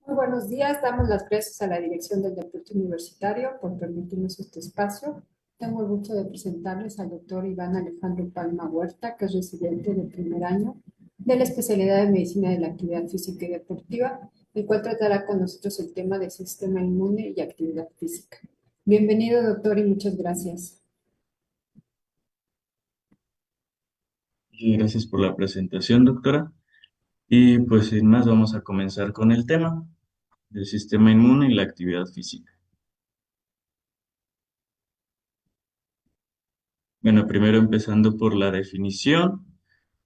Muy buenos días, damos las gracias a la Dirección del Deporte Universitario por permitirnos este espacio. Tengo el gusto de presentarles al doctor Iván Alejandro Palma Huerta, que es residente de primer año de la especialidad de Medicina de la Actividad Física y Deportiva, el cual tratará con nosotros el tema del sistema inmune y actividad física. Bienvenido, doctor, y muchas gracias. Y gracias por la presentación, doctora. Y pues sin más, vamos a comenzar con el tema del sistema inmune y la actividad física. Bueno, primero empezando por la definición,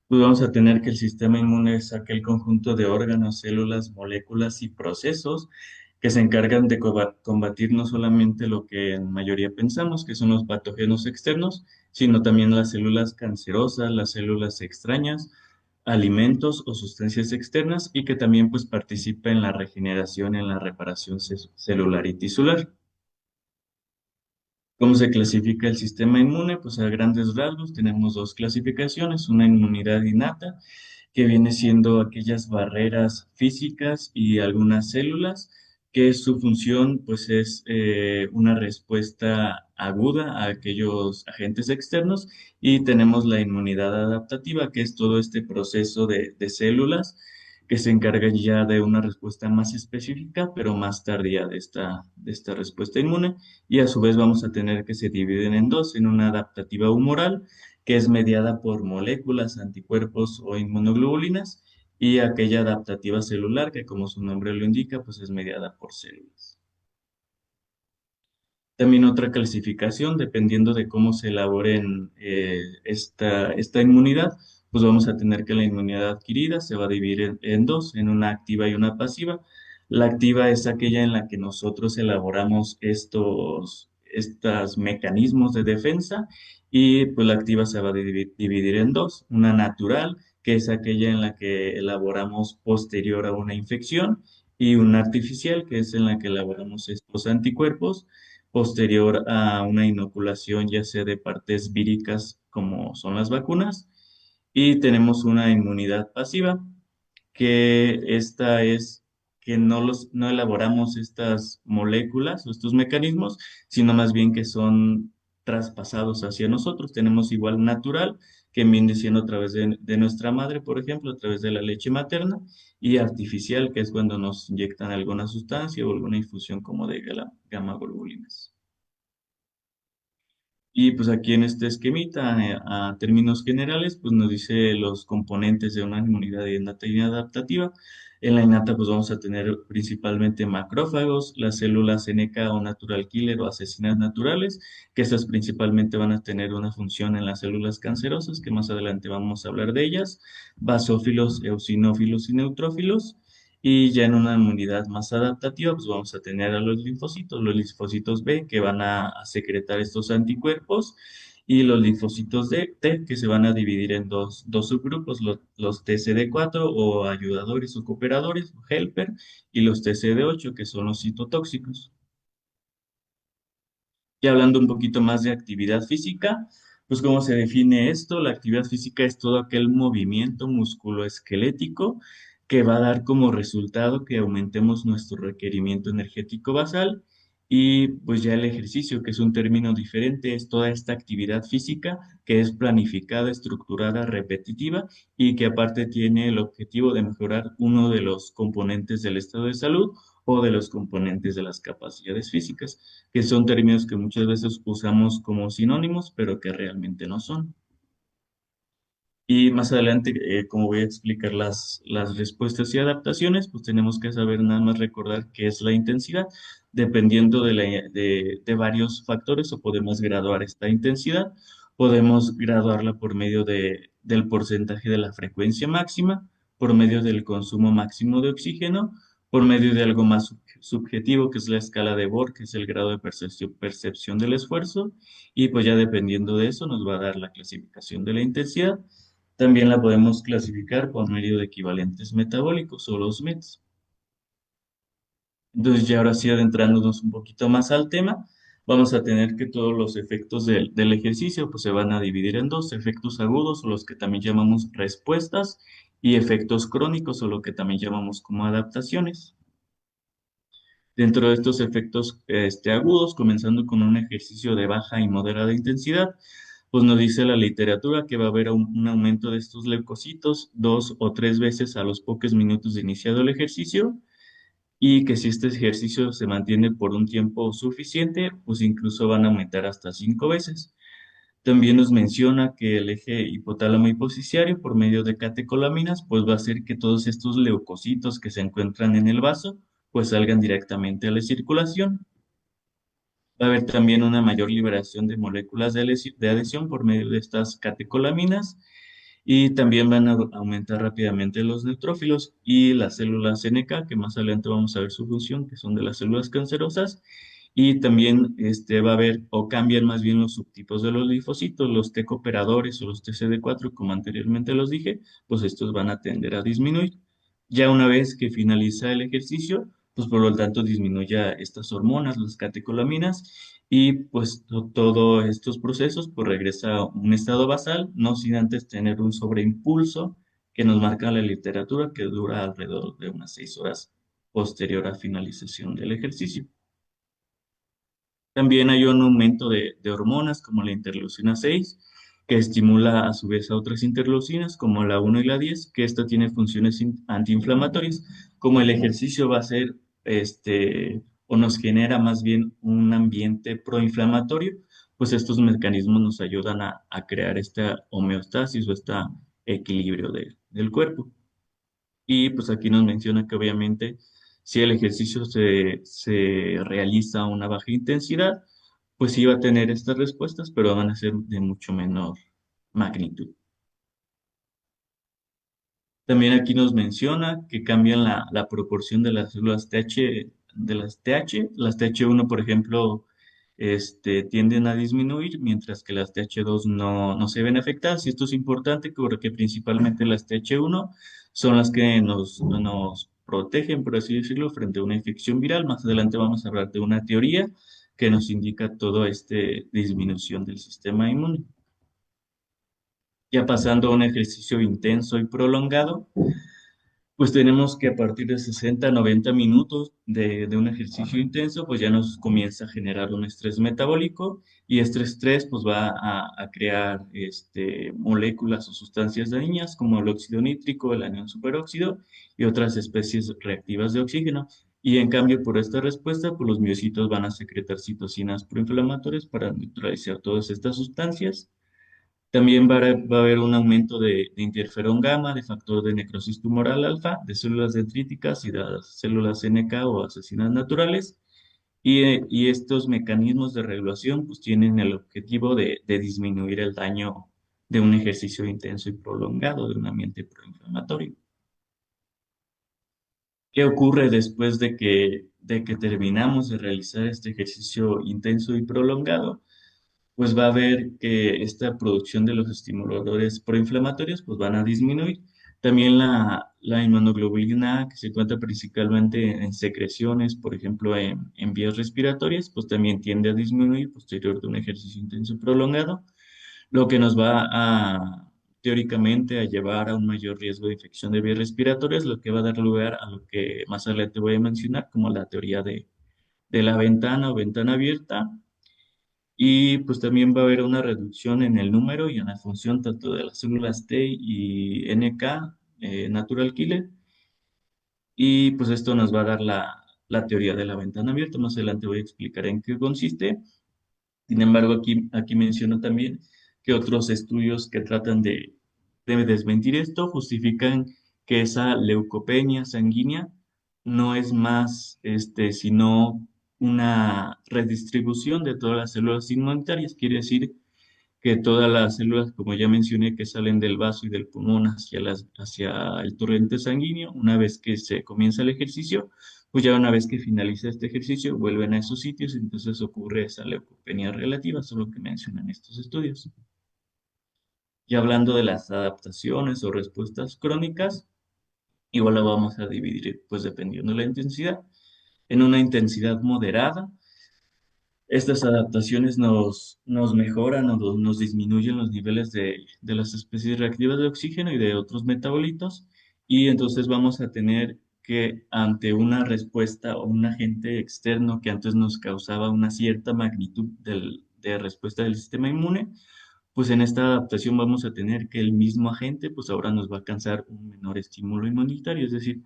pues vamos a tener que el sistema inmune es aquel conjunto de órganos, células, moléculas y procesos que se encargan de combatir no solamente lo que en mayoría pensamos, que son los patógenos externos, sino también las células cancerosas, las células extrañas, alimentos o sustancias externas y que también pues participa en la regeneración, en la reparación celular y tisular. ¿Cómo se clasifica el sistema inmune? Pues a grandes rasgos tenemos dos clasificaciones, una inmunidad innata, que viene siendo aquellas barreras físicas y algunas células, que su función pues es una respuesta aguda a aquellos agentes externos, y tenemos la inmunidad adaptativa, que es todo este proceso de células que se encargan ya de una respuesta más específica, pero más tardía de esta respuesta inmune, y a su vez vamos a tener que se dividen en dos, en una adaptativa humoral, que es mediada por moléculas, anticuerpos o inmunoglobulinas, y aquella adaptativa celular, que como su nombre lo indica, pues es mediada por células. También otra clasificación, dependiendo de cómo se elaboren esta inmunidad, pues vamos a tener que la inmunidad adquirida se va a dividir en dos, en una activa y una pasiva. La activa es aquella en la que nosotros elaboramos estos mecanismos de defensa, y pues la activa se va a dividir en dos, una natural, que es aquella en la que elaboramos posterior a una infección, y una artificial, que es en la que elaboramos estos anticuerpos posterior a una inoculación, ya sea de partes víricas como son las vacunas, y tenemos una inmunidad pasiva, que esta es que no elaboramos estas moléculas o estos mecanismos, sino más bien que son traspasados hacia nosotros. Tenemos igual natural, que viene siendo a través de nuestra madre, por ejemplo, a través de la leche materna, y artificial, que es cuando nos inyectan alguna sustancia o alguna infusión como de gamma globulina. Y pues aquí en este esquemita, a términos generales, pues nos dice los componentes de una inmunidad innata y adaptativa. En la innata pues vamos a tener principalmente macrófagos, las células NK o natural killer o asesinas naturales, que estas principalmente van a tener una función en las células cancerosas, que más adelante vamos a hablar de ellas, basófilos, eosinófilos y neutrófilos. Y ya en una inmunidad más adaptativa, pues vamos a tener a los linfocitos B, que van a secretar estos anticuerpos, y los linfocitos T, que se van a dividir en dos subgrupos, los TCD4 o ayudadores o cooperadores, o helper, y los TCD8, que son los citotóxicos. Y hablando un poquito más de actividad física, pues ¿cómo se define esto? La actividad física es todo aquel movimiento musculoesquelético que va a dar como resultado que aumentemos nuestro requerimiento energético basal, y pues ya el ejercicio, que es un término diferente, es toda esta actividad física que es planificada, estructurada, repetitiva, y que aparte tiene el objetivo de mejorar uno de los componentes del estado de salud o de los componentes de las capacidades físicas, que son términos que muchas veces usamos como sinónimos, pero que realmente no son. Y más adelante, como voy a explicar las respuestas y adaptaciones, pues tenemos que saber nada más recordar qué es la intensidad, dependiendo de varios factores, o podemos graduar esta intensidad. Podemos graduarla por medio del porcentaje de la frecuencia máxima, por medio del consumo máximo de oxígeno, por medio de algo más subjetivo, que es la escala de Borg, que es el grado de percepción del esfuerzo, y pues ya dependiendo de eso nos va a dar la clasificación de la intensidad. También la podemos clasificar por medio de equivalentes metabólicos o los METs. Entonces, ya ahora sí, adentrándonos un poquito más al tema, vamos a tener que todos los efectos del ejercicio pues se van a dividir en dos: efectos agudos, o los que también llamamos respuestas, y efectos crónicos, o lo que también llamamos como adaptaciones. Dentro de estos efectos agudos, comenzando con un ejercicio de baja y moderada intensidad, pues nos dice la literatura que va a haber un aumento de estos leucocitos 2 o 3 veces a los pocos minutos de iniciado el ejercicio y que si este ejercicio se mantiene por un tiempo suficiente, pues incluso van a aumentar hasta 5 veces. También nos menciona que el eje hipotálamo hipofisiario, por medio de catecolaminas, pues va a hacer que todos estos leucocitos que se encuentran en el vaso, pues salgan directamente a la circulación. Va a haber también una mayor liberación de moléculas de adhesión por medio de estas catecolaminas y también van a aumentar rápidamente los neutrófilos y las células NK, que más adelante vamos a ver su función, que son de las células cancerosas. Y también va a haber o cambian más bien los subtipos de los linfocitos, los T cooperadores o los TCD4, como anteriormente los dije, pues estos van a tender a disminuir. Ya una vez que finaliza el ejercicio, pues por lo tanto disminuya estas hormonas, las catecolaminas, y pues todos estos procesos pues regresa a un estado basal, no sin antes tener un sobreimpulso que nos marca la literatura que dura alrededor de unas 6 horas posterior a finalización del ejercicio. También hay un aumento de hormonas como la interleucina 6, que estimula a su vez a otras interleucinas como la 1 y la 10, que esta tiene funciones antiinflamatorias. Como el ejercicio va a ser, o nos genera más bien un ambiente proinflamatorio, pues estos mecanismos nos ayudan a crear esta homeostasis o este equilibrio del cuerpo. Y pues aquí nos menciona que obviamente si el ejercicio se realiza a una baja intensidad, pues sí va a tener estas respuestas, pero van a ser de mucho menor magnitud. También aquí nos menciona que cambian la proporción de las células TH, de las TH. Las TH1, por ejemplo, tienden a disminuir, mientras que las TH2 no se ven afectadas. Y esto es importante porque principalmente las TH1 son las que nos protegen, por así decirlo, frente a una infección viral. Más adelante vamos a hablar de una teoría que nos indica toda esta disminución del sistema inmune. Ya pasando a un ejercicio intenso y prolongado, pues tenemos que a partir de 60 a 90 minutos de un ejercicio intenso, pues ya nos comienza a generar un estrés metabólico y este estrés pues va a crear moléculas o sustancias dañinas como el óxido nítrico, el anión superóxido y otras especies reactivas de oxígeno. Y en cambio, por esta respuesta, pues los miocitos van a secretar citocinas proinflamatorias para neutralizar todas estas sustancias. También va a haber un aumento de interferón gamma, de factor de necrosis tumoral alfa, de células dendríticas y de las células NK o asesinas naturales. Y estos mecanismos de regulación pues tienen el objetivo de disminuir el daño de un ejercicio intenso y prolongado de un ambiente proinflamatorio. ¿Qué ocurre después de que terminamos de realizar este ejercicio intenso y prolongado? Pues va a ver que esta producción de los estimuladores proinflamatorios pues van a disminuir. También la inmunoglobulina A, que se encuentra principalmente en secreciones, por ejemplo, en vías respiratorias, pues también tiende a disminuir posterior de un ejercicio intenso y prolongado, lo que nos va teóricamente a llevar a un mayor riesgo de infección de vías respiratorias, lo que va a dar lugar a lo que más adelante voy a mencionar como la teoría de la ventana o ventana abierta, y pues también va a haber una reducción en el número y en la función tanto de las células T y NK, natural killer. Y pues esto nos va a dar la teoría de la ventana abierta. Más adelante voy a explicar en qué consiste. Sin embargo, aquí menciono también que otros estudios que tratan de desmentir esto justifican que esa leucopenia sanguínea no es más, sino una redistribución de todas las células inmunitarias. Quiere decir que todas las células, como ya mencioné, que salen del vaso y del pulmón hacia el torrente sanguíneo, una vez que se comienza el ejercicio, pues ya una vez que finaliza este ejercicio, vuelven a esos sitios y entonces ocurre esa leucopenia relativa, solo que mencionan estos estudios. Y hablando de las adaptaciones o respuestas crónicas, igual la vamos a dividir, pues dependiendo de la intensidad. En una intensidad moderada, estas adaptaciones nos mejoran o nos disminuyen los niveles de las especies reactivas de oxígeno y de otros metabolitos, y entonces vamos a tener que ante una respuesta o un agente externo que antes nos causaba una cierta magnitud de respuesta del sistema inmune, pues en esta adaptación vamos a tener que el mismo agente, pues ahora nos va a causar un menor estímulo inmunitario, es decir,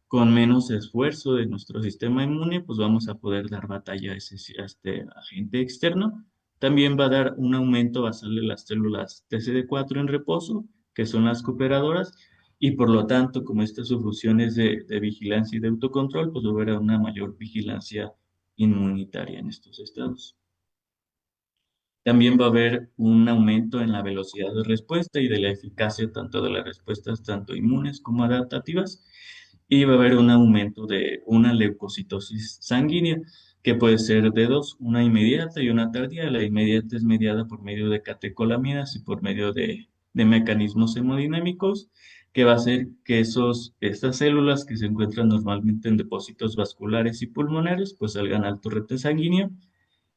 con menos esfuerzo de nuestro sistema inmune, pues vamos a poder dar batalla a este agente externo. También va a dar un aumento basal de las células TCD4 en reposo, que son las cooperadoras, y por lo tanto, como estas su función es de vigilancia y de autocontrol, pues va a haber una mayor vigilancia inmunitaria en estos estados. También va a haber un aumento en la velocidad de respuesta y de la eficacia tanto de las respuestas tanto inmunes como adaptativas. Y va a haber un aumento de una leucocitosis sanguínea, que puede ser de dos, una inmediata y una tardía. La inmediata es mediada por medio de catecolaminas y por medio de mecanismos hemodinámicos, que va a hacer que estas células que se encuentran normalmente en depósitos vasculares y pulmonares, pues salgan al torrente sanguíneo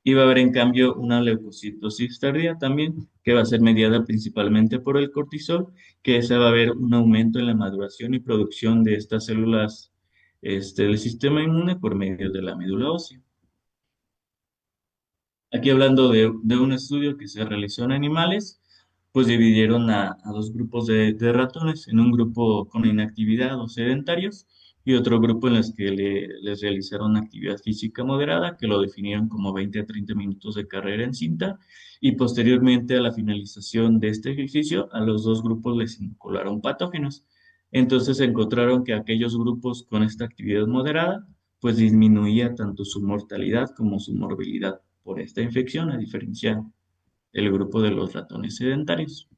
y va a haber en cambio una leucocitosis tardía también, que va a ser mediada principalmente por el cortisol, que esa va a haber un aumento en la maduración y producción de estas células del sistema inmune por medio de la médula ósea. Aquí hablando de un estudio que se realizó en animales, pues dividieron a dos grupos de ratones, en un grupo con inactividad o sedentarios y otro grupo en los que les realizaron actividad física moderada, que lo definieron como 20 a 30 minutos de carrera en cinta, y posteriormente a la finalización de este ejercicio, a los dos grupos les inocularon patógenos. Entonces se encontraron que aquellos grupos con esta actividad moderada, pues disminuía tanto su mortalidad como su morbilidad por esta infección, a diferencia del grupo de los ratones sedentarios.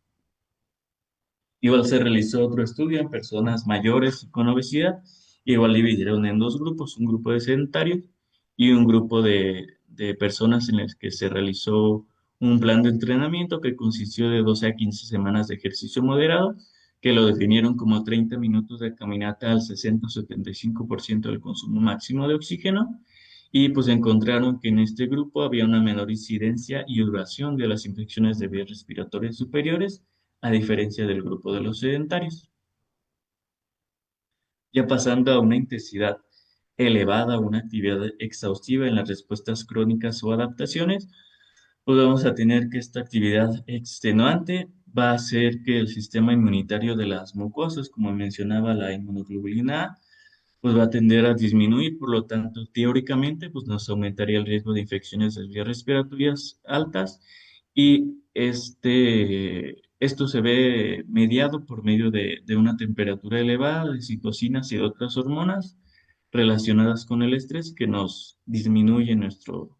Igual se realizó otro estudio en personas mayores con obesidad, igual dividieron en dos grupos, un grupo de sedentarios y un grupo de personas en las que se realizó un plan de entrenamiento que consistió de 12 a 15 semanas de ejercicio moderado, que lo definieron como 30 minutos de caminata al 60 o 75% del consumo máximo de oxígeno, y pues encontraron que en este grupo había una menor incidencia y duración de las infecciones de vías respiratorias superiores, a diferencia del grupo de los sedentarios. Ya pasando a una intensidad elevada, una actividad exhaustiva en las respuestas crónicas o adaptaciones, pues vamos a tener que esta actividad extenuante va a hacer que el sistema inmunitario de las mucosas, como mencionaba la inmunoglobulina A, pues va a tender a disminuir, por lo tanto, teóricamente, pues nos aumentaría el riesgo de infecciones de vías respiratorias altas y esto se ve mediado por medio de una temperatura elevada, de citocinas y de otras hormonas relacionadas con el estrés que nos disminuye nuestro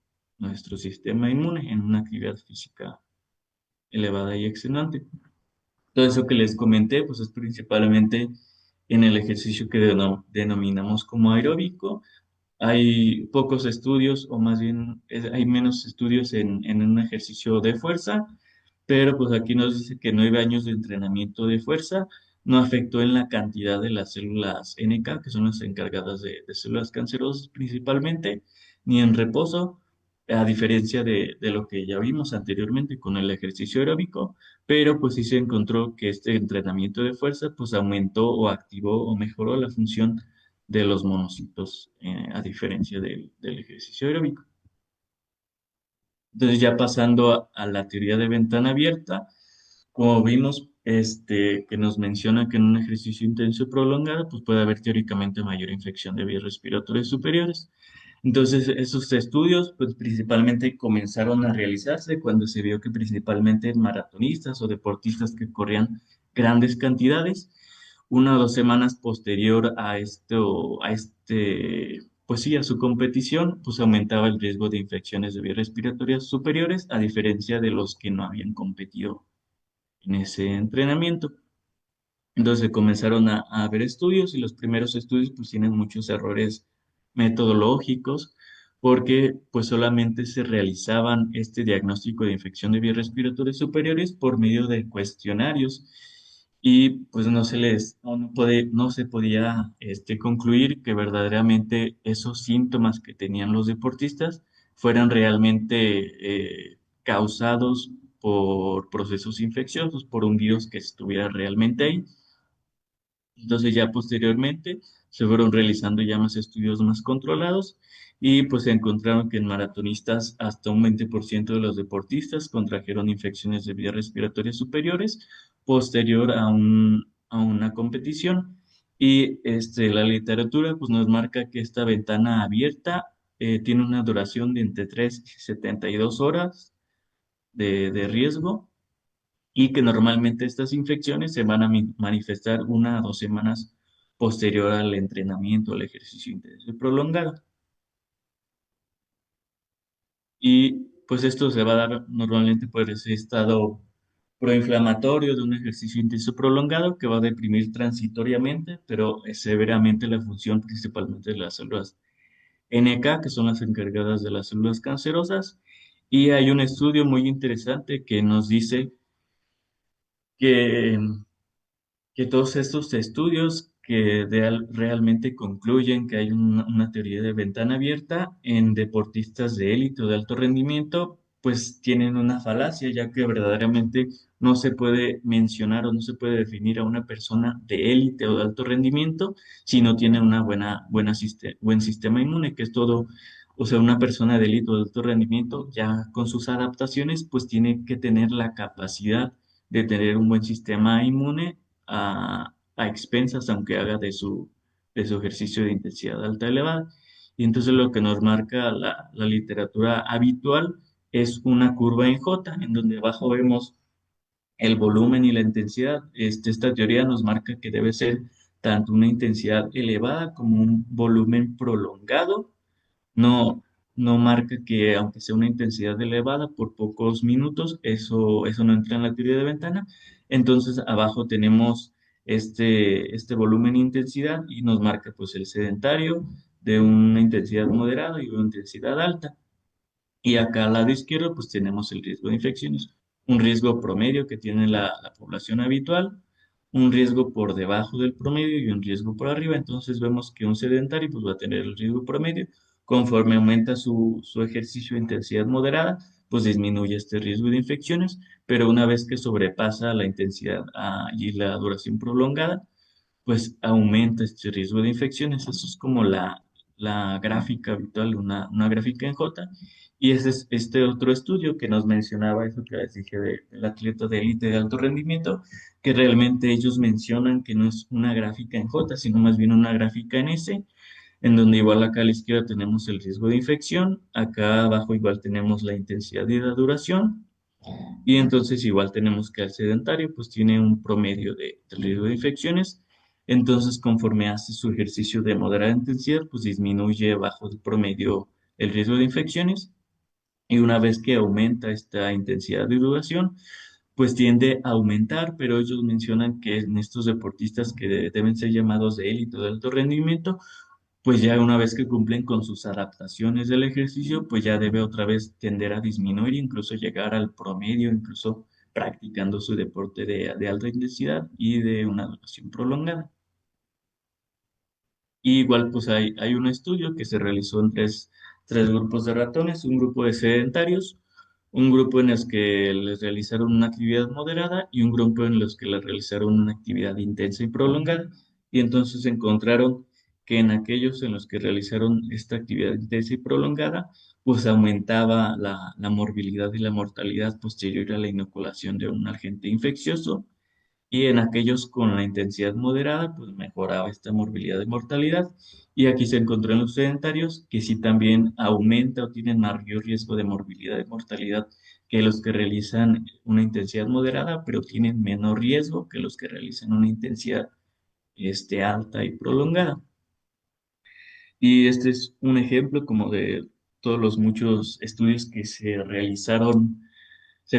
sistema inmune en una actividad física elevada y extenuante. Todo eso que les comenté, pues es principalmente en el ejercicio que denominamos como aeróbico. Hay pocos estudios, o más bien hay menos estudios en un ejercicio de fuerza, pero pues aquí nos dice que 9 años de entrenamiento de fuerza no afectó en la cantidad de las células NK, que son las encargadas de células cancerosas principalmente, ni en reposo, a diferencia de lo que ya vimos anteriormente con el ejercicio aeróbico, pero pues sí se encontró que este entrenamiento de fuerza pues aumentó o activó o mejoró la función de los monocitos, a diferencia del ejercicio aeróbico. Entonces, ya pasando a la teoría de ventana abierta, como vimos, que nos menciona que en un ejercicio intenso y prolongado, pues puede haber teóricamente mayor infección de vías respiratorias superiores. Entonces, esos estudios, pues principalmente comenzaron a realizarse cuando se vio que principalmente maratonistas o deportistas que corrían grandes cantidades, 1 o 2 semanas posterior pues sí, a su competición, pues aumentaba el riesgo de infecciones de vías respiratorias superiores, a diferencia de los que no habían competido en ese entrenamiento. Entonces comenzaron a haber estudios y los primeros estudios pues tienen muchos errores metodológicos porque pues solamente se realizaban este diagnóstico de infección de vías respiratorias superiores por medio de cuestionarios y pues no se podía concluir que verdaderamente esos síntomas que tenían los deportistas fueran realmente causados por procesos infecciosos, por un virus que estuviera realmente ahí. Entonces ya posteriormente se fueron realizando ya más estudios más controlados y pues se encontraron que en maratonistas hasta un 20% de los deportistas contrajeron infecciones de vías respiratorias superiores posterior a una competición. Y la literatura pues nos marca que esta ventana abierta tiene una duración de entre 3 y 72 horas de riesgo y que normalmente estas infecciones se van a manifestar 1 a 2 semanas posterior al entrenamiento, al ejercicio intenso y prolongado. Y pues esto se va a dar normalmente por ese estado proinflamatorio de un ejercicio intenso prolongado que va a deprimir transitoriamente, pero severamente la función principalmente de las células NK, que son las encargadas de las células cancerosas. Y hay un estudio muy interesante que nos dice que que todos estos estudios que realmente concluyen que hay una teoría de ventana abierta en deportistas de élite o de alto rendimiento, pues tienen una falacia, ya que verdaderamente no se puede mencionar o no se puede definir a una persona de élite o de alto rendimiento si no tiene una buen sistema inmune, que es todo. O sea, una persona de élite o de alto rendimiento, ya con sus adaptaciones, pues tiene que tener la capacidad de tener un buen sistema inmune a expensas, aunque haga de su ejercicio de intensidad alta elevada. Y entonces lo que nos marca la literatura habitual es una curva en J, en donde abajo vemos el volumen y la intensidad. Esta teoría nos marca que debe ser tanto una intensidad elevada como un volumen prolongado. No, no marca que aunque sea una intensidad elevada por pocos minutos, eso no entra en la teoría de ventana. Entonces abajo tenemos este volumen e intensidad y nos marca pues el sedentario de una intensidad moderada y una intensidad alta. Y acá al lado izquierdo, pues tenemos el riesgo de infecciones, un riesgo promedio que tiene la población habitual, un riesgo por debajo del promedio y un riesgo por arriba. Entonces vemos que un sedentario pues va a tener el riesgo promedio. Conforme aumenta su ejercicio de intensidad moderada, pues disminuye este riesgo de infecciones, pero una vez que sobrepasa la intensidad y la duración prolongada, pues aumenta este riesgo de infecciones. Eso es como la gráfica habitual, una gráfica en J. Y ese es este otro estudio que nos mencionaba eso que les dije del atleta de élite de alto rendimiento, que realmente ellos mencionan que no es una gráfica en J, sino más bien una gráfica en S, en donde igual acá a la izquierda tenemos el riesgo de infección, acá abajo igual tenemos la intensidad y la duración, y entonces igual tenemos que al sedentario pues tiene un promedio del riesgo de infecciones. Entonces conforme hace su ejercicio de moderada intensidad pues disminuye bajo el promedio el riesgo de infecciones. Y una vez que aumenta esta intensidad de duración pues tiende a aumentar, pero ellos mencionan que en estos deportistas que deben ser llamados de élite o de alto rendimiento, pues ya una vez que cumplen con sus adaptaciones del ejercicio, pues ya debe otra vez tender a disminuir, incluso llegar al promedio, incluso practicando su deporte de alta intensidad y de una duración prolongada. Y igual, pues hay un estudio que se realizó en tres grupos de ratones, un grupo de sedentarios, un grupo en los que les realizaron una actividad moderada y un grupo en los que les realizaron una actividad intensa y prolongada. Y entonces encontraron que en aquellos en los que realizaron esta actividad intensa y prolongada, pues aumentaba la morbilidad y la mortalidad posterior a la inoculación de un agente infeccioso y en aquellos con la intensidad moderada, pues mejoraba esta morbilidad y mortalidad. Y aquí se encontró en los sedentarios que sí también aumenta o tienen mayor riesgo de morbilidad y mortalidad que los que realizan una intensidad moderada, pero tienen menor riesgo que los que realizan una intensidad alta y prolongada. Y este es un ejemplo como de todos los muchos estudios que se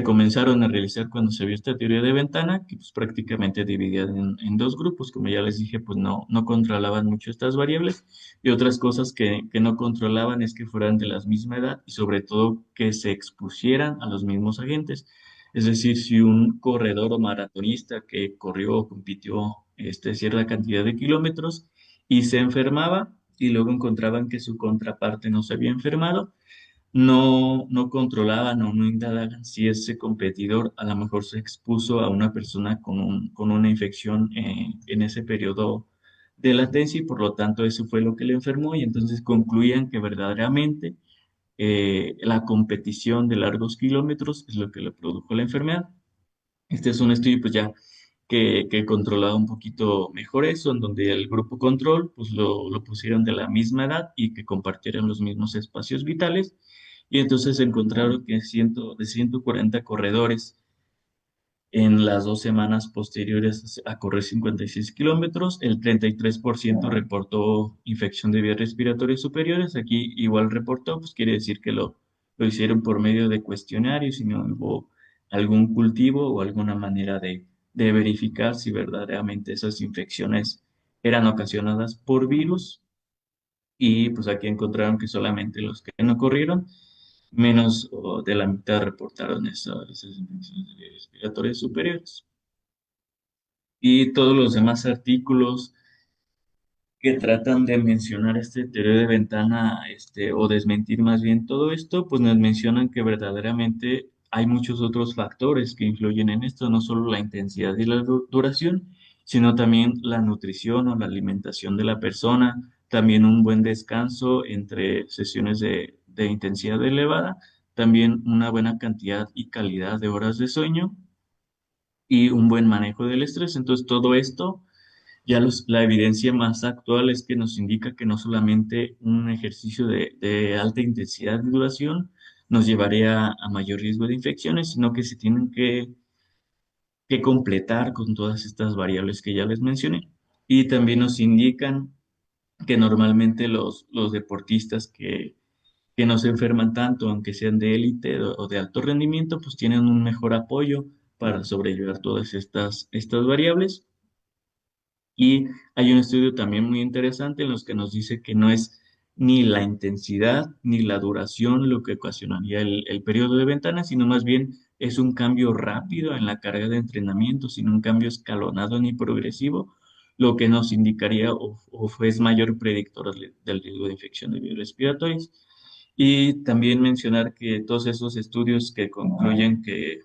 comenzaron a realizar cuando se vio esta teoría de ventana, que pues prácticamente dividían en dos grupos, como ya les dije, pues no controlaban mucho estas variables, y otras cosas que no controlaban es que fueran de la misma edad y sobre todo que se expusieran a los mismos agentes. Es decir, si un corredor o maratonista que corrió o compitió cierta cantidad de kilómetros y se enfermaba y luego encontraban que su contraparte no se había enfermado, no controlaban o no indagaban si ese competidor a lo mejor se expuso a una persona con una infección en ese periodo de latencia y por lo tanto eso fue lo que le enfermó y entonces concluían que verdaderamente la competición de largos kilómetros es lo que le produjo la enfermedad. Este es un estudio pues ya que controlaba un poquito mejor eso, en donde el grupo control pues lo pusieron de la misma edad y que compartieran los mismos espacios vitales. Y entonces encontraron que de 140 corredores en las 2 semanas posteriores a correr 56 kilómetros, el 33% reportó infección de vías respiratorias superiores. Aquí igual reportó, pues quiere decir que lo hicieron por medio de cuestionarios y no hubo algún cultivo o alguna manera de verificar si verdaderamente esas infecciones eran ocasionadas por virus. Y pues aquí encontraron que solamente los que no corrieron, menos de la mitad reportaron esas infecciones de vías respiratorias superiores. Y todos los demás artículos que tratan de mencionar este teoría de ventana, o desmentir más bien todo esto, pues nos mencionan que verdaderamente hay muchos otros factores que influyen en esto, no solo la intensidad y la duración, sino también la nutrición o la alimentación de la persona, también un buen descanso entre sesiones de intensidad elevada, también una buena cantidad y calidad de horas de sueño y un buen manejo del estrés. Entonces, todo esto ya la evidencia más actual es que nos indica que no solamente un ejercicio de alta intensidad y duración nos llevaría a mayor riesgo de infecciones, sino que se tienen que completar con todas estas variables que ya les mencioné. Y también nos indican que normalmente los deportistas que no se enferman tanto, aunque sean de élite o de alto rendimiento, pues tienen un mejor apoyo para sobrellevar todas estas variables. Y hay un estudio también muy interesante en los que nos dice que no es ni la intensidad ni la duración lo que ocasionaría el periodo de ventana, sino más bien es un cambio rápido en la carga de entrenamiento, sino un cambio escalonado ni progresivo, lo que nos indicaría o es mayor predictor del riesgo de infección de vías respiratorias. Y también mencionar que todos esos estudios que concluyen que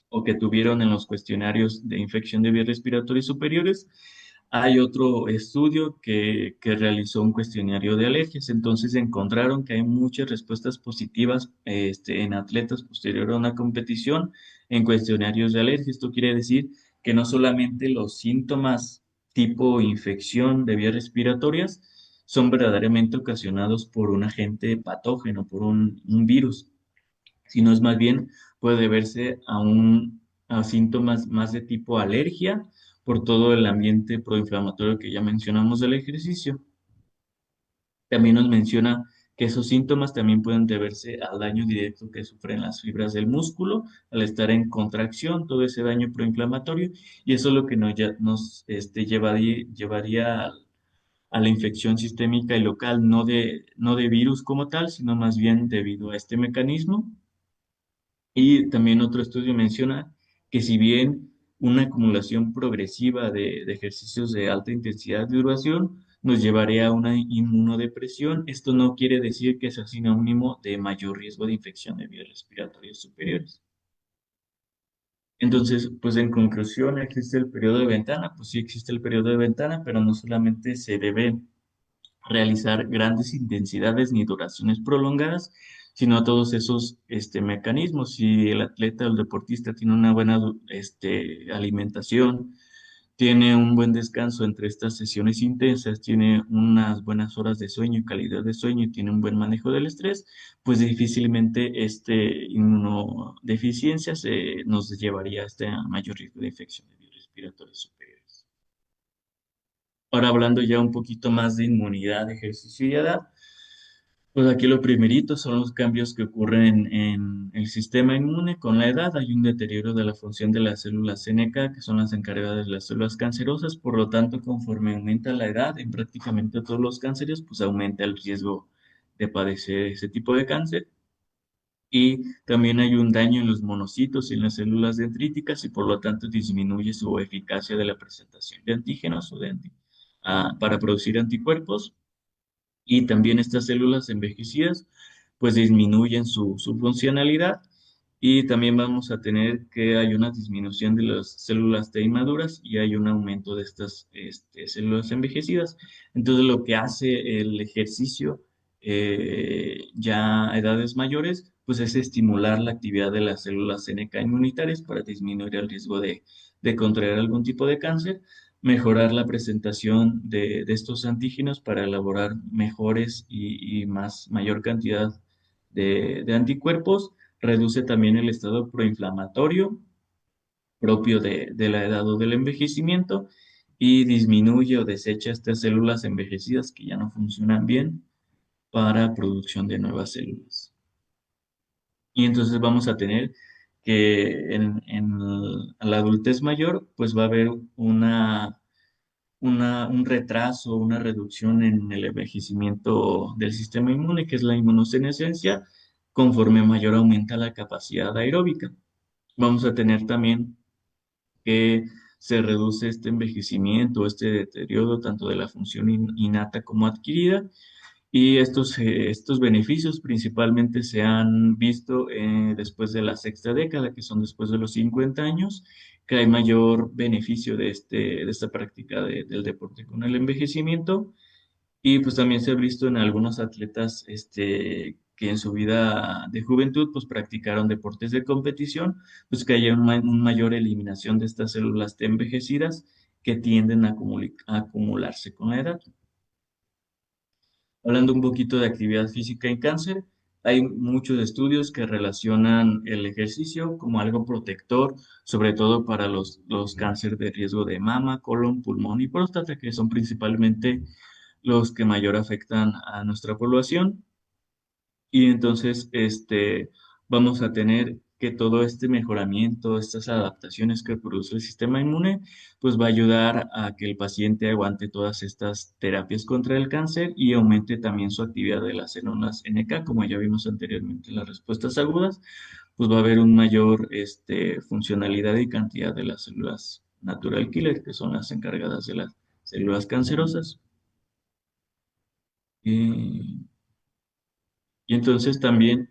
o que tuvieron en los cuestionarios de infección de vías respiratorias superiores. Hay otro estudio que realizó un cuestionario de alergias, entonces encontraron que hay muchas respuestas positivas en atletas posterior a una competición en cuestionarios de alergia. Esto quiere decir que no solamente los síntomas tipo infección de vías respiratorias son verdaderamente ocasionados por un agente patógeno, por un virus, sino es más bien puede deberse a síntomas más de tipo alergia por todo el ambiente proinflamatorio que ya mencionamos del ejercicio. También nos menciona que esos síntomas también pueden deberse al daño directo que sufren las fibras del músculo al estar en contracción, todo ese daño proinflamatorio, y eso es lo que llevaría a la infección sistémica y local, no de virus como tal, sino más bien debido a este mecanismo. Y también otro estudio menciona que si bien una acumulación progresiva de ejercicios de alta intensidad y duración nos llevaría a una inmunodepresión, esto no quiere decir que sea sinónimo de mayor riesgo de infección de vías respiratorias superiores. Entonces, pues en conclusión, ¿existe el periodo de ventana? Pues sí existe el periodo de ventana, pero no solamente se debe realizar grandes intensidades ni duraciones prolongadas, sino a todos esos mecanismos. Si el atleta o el deportista tiene una buena alimentación, tiene un buen descanso entre estas sesiones intensas, tiene unas buenas horas de sueño y calidad de sueño y tiene un buen manejo del estrés, pues difícilmente inmunodeficiencia nos llevaría a este mayor riesgo de infección de vías respiratorias superiores. Ahora hablando ya un poquito más de inmunidad, ejercicio y edad, pues aquí lo primerito son los cambios que ocurren en el sistema inmune con la edad. Hay un deterioro de la función de las células NK, que son las encargadas de las células cancerosas. Por lo tanto, conforme aumenta la edad en prácticamente todos los cánceres, pues aumenta el riesgo de padecer ese tipo de cáncer. Y también hay un daño en los monocitos y en las células dendríticas y por lo tanto disminuye su eficacia de la presentación de antígenos para producir anticuerpos y también estas células envejecidas pues disminuyen su funcionalidad y también vamos a tener que hay una disminución de las células T inmaduras y hay un aumento de estas células envejecidas. Entonces, lo que hace el ejercicio ya a edades mayores, pues es estimular la actividad de las células NK inmunitarias para disminuir el riesgo de contraer algún tipo de cáncer, mejorar la presentación de estos antígenos para elaborar mejores y mayor cantidad de anticuerpos, reduce también el estado proinflamatorio propio de la edad o del envejecimiento y disminuye o desecha estas células envejecidas que ya no funcionan bien para producción de nuevas células. Y entonces vamos a tener que en la adultez mayor, pues va a haber un retraso, una reducción en el envejecimiento del sistema inmune, que es la inmunosenescencia, conforme mayor aumenta la capacidad aeróbica. Vamos a tener también que se reduce este envejecimiento, este deterioro tanto de la función innata como adquirida, y estos beneficios principalmente se han visto después de la sexta década, que son después de los 50 años, que hay mayor beneficio de esta práctica del deporte con el envejecimiento. Y pues también se ha visto en algunos atletas que en su vida de juventud pues practicaron deportes de competición, pues que haya una mayor eliminación de estas células T envejecidas que tienden a acumularse con la edad. Hablando un poquito de actividad física en cáncer, hay muchos estudios que relacionan el ejercicio como algo protector, sobre todo para los cánceres de riesgo de mama, colon, pulmón y próstata, que son principalmente los que mayor afectan a nuestra población. Y entonces, vamos a tener que todo este mejoramiento, estas adaptaciones que produce el sistema inmune, pues va a ayudar a que el paciente aguante todas estas terapias contra el cáncer y aumente también su actividad de las células NK, como ya vimos anteriormente en las respuestas agudas, pues va a haber un mayor, funcionalidad y cantidad de las células natural killer, que son las encargadas de las células cancerosas. Y, y entonces también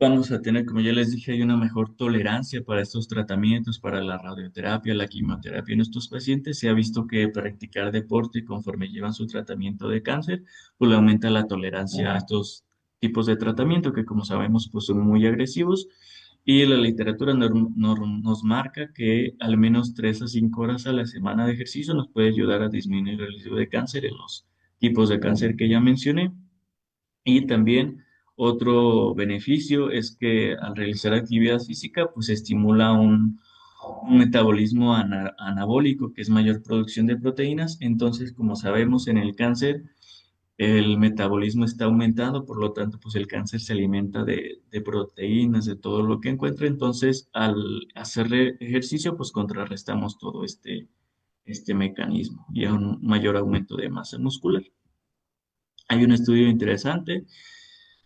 vamos a tener, como ya les dije, hay una mejor tolerancia para estos tratamientos, para la radioterapia, la quimioterapia en estos pacientes. Se ha visto que practicar deporte conforme llevan su tratamiento de cáncer, pues le aumenta la tolerancia a estos tipos de tratamiento que, como sabemos, pues son muy agresivos. Y la literatura nos marca que al menos 3 a 5 horas a la semana de ejercicio nos puede ayudar a disminuir el riesgo de cáncer en los tipos de cáncer que ya mencioné. Y también otro beneficio es que al realizar actividad física, pues estimula un metabolismo anabólico, que es mayor producción de proteínas. Entonces, como sabemos, en el cáncer el metabolismo está aumentado, por lo tanto, pues el cáncer se alimenta de proteínas, de todo lo que encuentra. Entonces, al hacer ejercicio, pues contrarrestamos todo este mecanismo y a un mayor aumento de masa muscular. Hay un estudio interesante,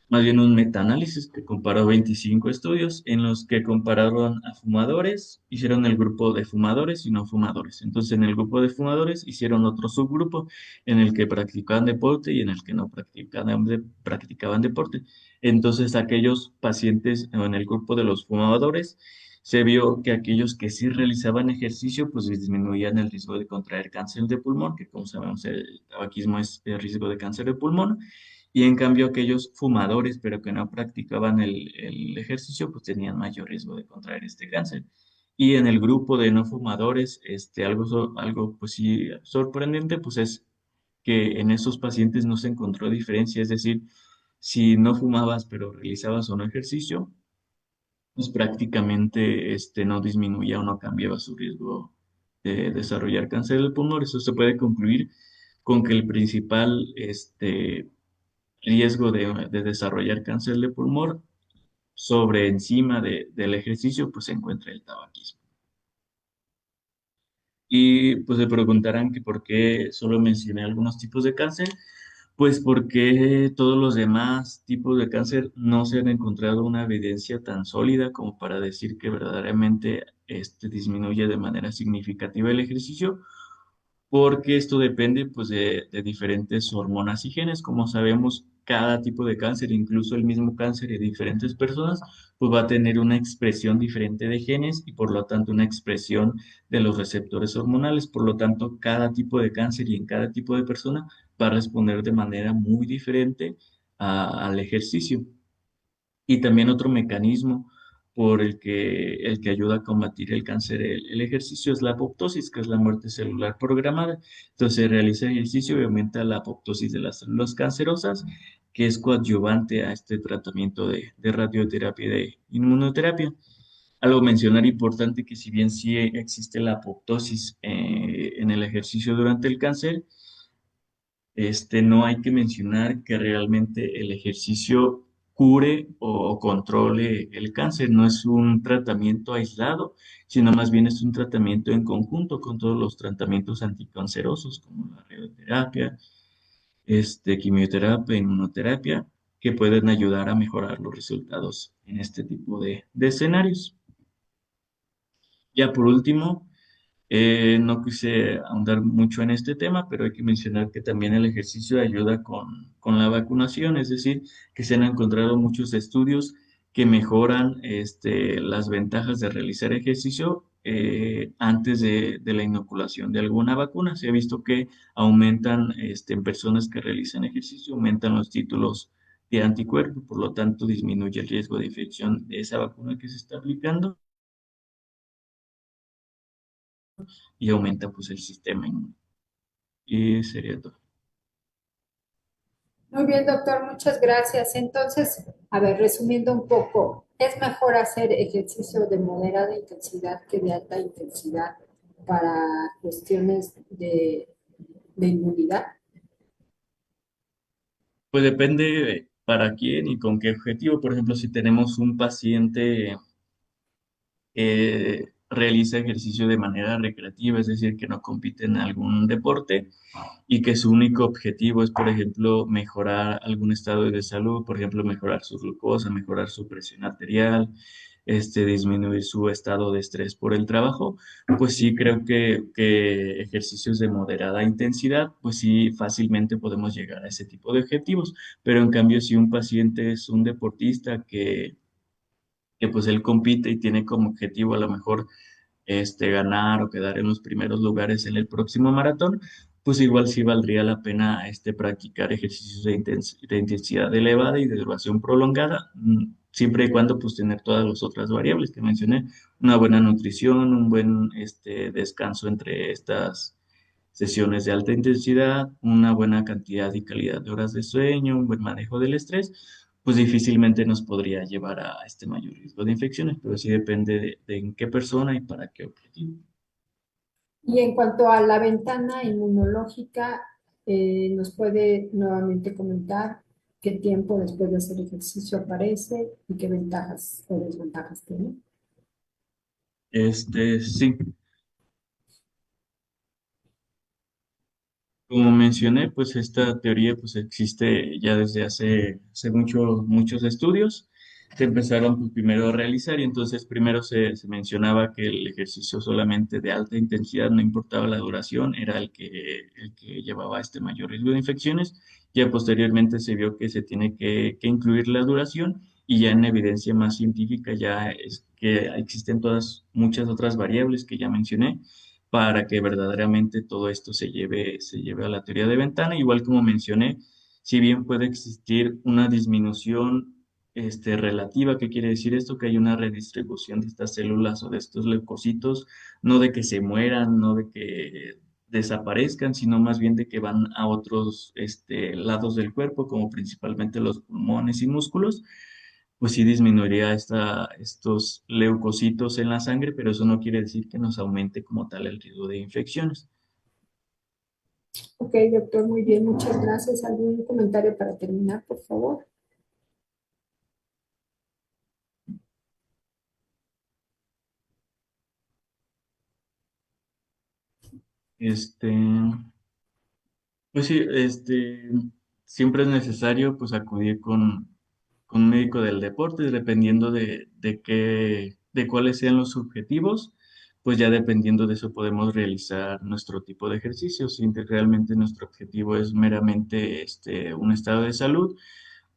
más bien un metaanálisis que comparó 25 estudios en los que compararon a fumadores, hicieron el grupo de fumadores y no fumadores. Entonces, en el grupo de fumadores hicieron otro subgrupo en el que practicaban deporte y en el que no practicaban deporte. Entonces, aquellos pacientes o en el grupo de los fumadores, se vio que aquellos que sí realizaban ejercicio, pues disminuían el riesgo de contraer cáncer de pulmón, que como sabemos el tabaquismo es el riesgo de cáncer de pulmón, y en cambio aquellos fumadores, pero que no practicaban el ejercicio, pues tenían mayor riesgo de contraer este cáncer. Y en el grupo de no fumadores, algo pues sí sorprendente, pues es que en esos pacientes no se encontró diferencia, es decir, si no fumabas pero realizabas o no ejercicio, pues prácticamente no disminuía o no cambiaba su riesgo de desarrollar cáncer del pulmón. Eso se puede concluir con que el principal riesgo de desarrollar cáncer de pulmón sobre encima del ejercicio, pues se encuentra el tabaquismo. Y pues se preguntarán que por qué solo mencioné algunos tipos de cáncer, pues porque todos los demás tipos de cáncer no se han encontrado una evidencia tan sólida como para decir que verdaderamente disminuye de manera significativa el ejercicio, porque esto depende pues de diferentes hormonas y genes. Como sabemos, cada tipo de cáncer, incluso el mismo cáncer de diferentes personas, pues va a tener una expresión diferente de genes y por lo tanto una expresión de los receptores hormonales. Por lo tanto, cada tipo de cáncer y en cada tipo de persona va a responder de manera muy diferente al ejercicio. Y también otro mecanismo por el que ayuda a combatir el cáncer, el ejercicio, es la apoptosis, que es la muerte celular programada. Entonces se realiza ejercicio y aumenta la apoptosis de las células cancerosas, que es coadyuvante a este tratamiento de radioterapia y de inmunoterapia. Algo mencionar importante que si bien sí existe la apoptosis en el ejercicio durante el cáncer, no hay que mencionar que realmente el ejercicio cure o controle el cáncer. No es un tratamiento aislado, sino más bien es un tratamiento en conjunto con todos los tratamientos anticancerosos, como la radioterapia, quimioterapia, inmunoterapia, que pueden ayudar a mejorar los resultados en este tipo de escenarios. Ya por último, no quise ahondar mucho en este tema, pero hay que mencionar que también el ejercicio ayuda con la vacunación, es decir, que se han encontrado muchos estudios que mejoran las ventajas de realizar ejercicio antes de la inoculación de alguna vacuna. Se ha visto que aumentan en personas que realizan ejercicio, aumentan los títulos de anticuerpo, por lo tanto disminuye el riesgo de infección de esa vacuna que se está aplicando y aumenta pues el sistema inmune. Y sería todo. Muy bien, doctor, muchas gracias. Entonces, a ver, resumiendo un poco, ¿es mejor hacer ejercicio de moderada intensidad que de alta intensidad para cuestiones de inmunidad? Pues depende para quién y con qué objetivo. Por ejemplo, si tenemos un paciente que realiza ejercicio de manera recreativa, es decir, que no compite en algún deporte y que su único objetivo es, por ejemplo, mejorar algún estado de salud, por ejemplo, mejorar su glucosa, mejorar su presión arterial, disminuir su estado de estrés por el trabajo, pues sí creo que ejercicios de moderada intensidad, pues sí fácilmente podemos llegar a ese tipo de objetivos. Pero en cambio, si un paciente es un deportista que pues él compite y tiene como objetivo a lo mejor ganar o quedar en los primeros lugares en el próximo maratón, pues igual sí valdría la pena practicar ejercicios de intensidad elevada y de duración prolongada, siempre y cuando pues tener todas las otras variables que mencioné, una buena nutrición, un buen descanso entre estas sesiones de alta intensidad, una buena cantidad y calidad de horas de sueño, un buen manejo del estrés, pues difícilmente nos podría llevar a este mayor riesgo de infecciones, pero sí depende de en qué persona y para qué objetivo. Y en cuanto a la ventana inmunológica, ¿nos puede nuevamente comentar qué tiempo después de hacer ejercicio aparece y qué ventajas o desventajas tiene? Sí, como mencioné, pues esta teoría pues existe ya desde hace muchos estudios. Se empezaron pues, primero a realizar y entonces primero se mencionaba que el ejercicio solamente de alta intensidad, no importaba la duración, era el que llevaba este mayor riesgo de infecciones. Ya posteriormente se vio que se tiene que incluir la duración y ya en evidencia más científica ya es que existen muchas otras variables que ya mencioné para que verdaderamente todo esto se lleve a la teoría de ventana. Igual como mencioné, si bien puede existir una disminución relativa, ¿qué quiere decir esto? Que hay una redistribución de estas células o de estos leucocitos, no de que se mueran, no de que desaparezcan, sino más bien de que van a otros lados del cuerpo, como principalmente los pulmones y músculos, pues sí disminuiría estos leucocitos en la sangre, pero eso no quiere decir que nos aumente como tal el riesgo de infecciones. Ok, doctor, muy bien, muchas gracias. ¿Algún comentario para terminar, por favor? Este, pues sí, siempre es necesario pues acudir con un médico del deporte, dependiendo de cuáles sean los objetivos, pues ya dependiendo de eso podemos realizar nuestro tipo de ejercicio. Si realmente nuestro objetivo es meramente un estado de salud,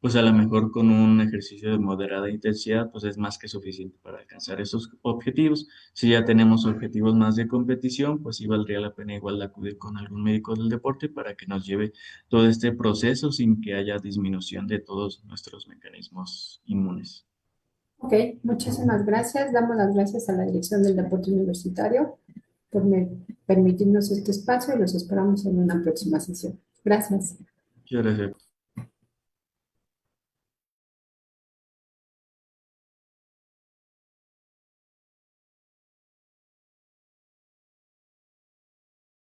pues a lo mejor con un ejercicio de moderada intensidad, pues es más que suficiente para alcanzar esos objetivos. Si ya tenemos objetivos más de competición, pues sí valdría la pena igual acudir con algún médico del deporte para que nos lleve todo este proceso sin que haya disminución de todos nuestros mecanismos inmunes. Ok, muchísimas gracias. Damos las gracias a la Dirección del Deporte Universitario por permitirnos este espacio y los esperamos en una próxima sesión. Gracias. Muchas gracias.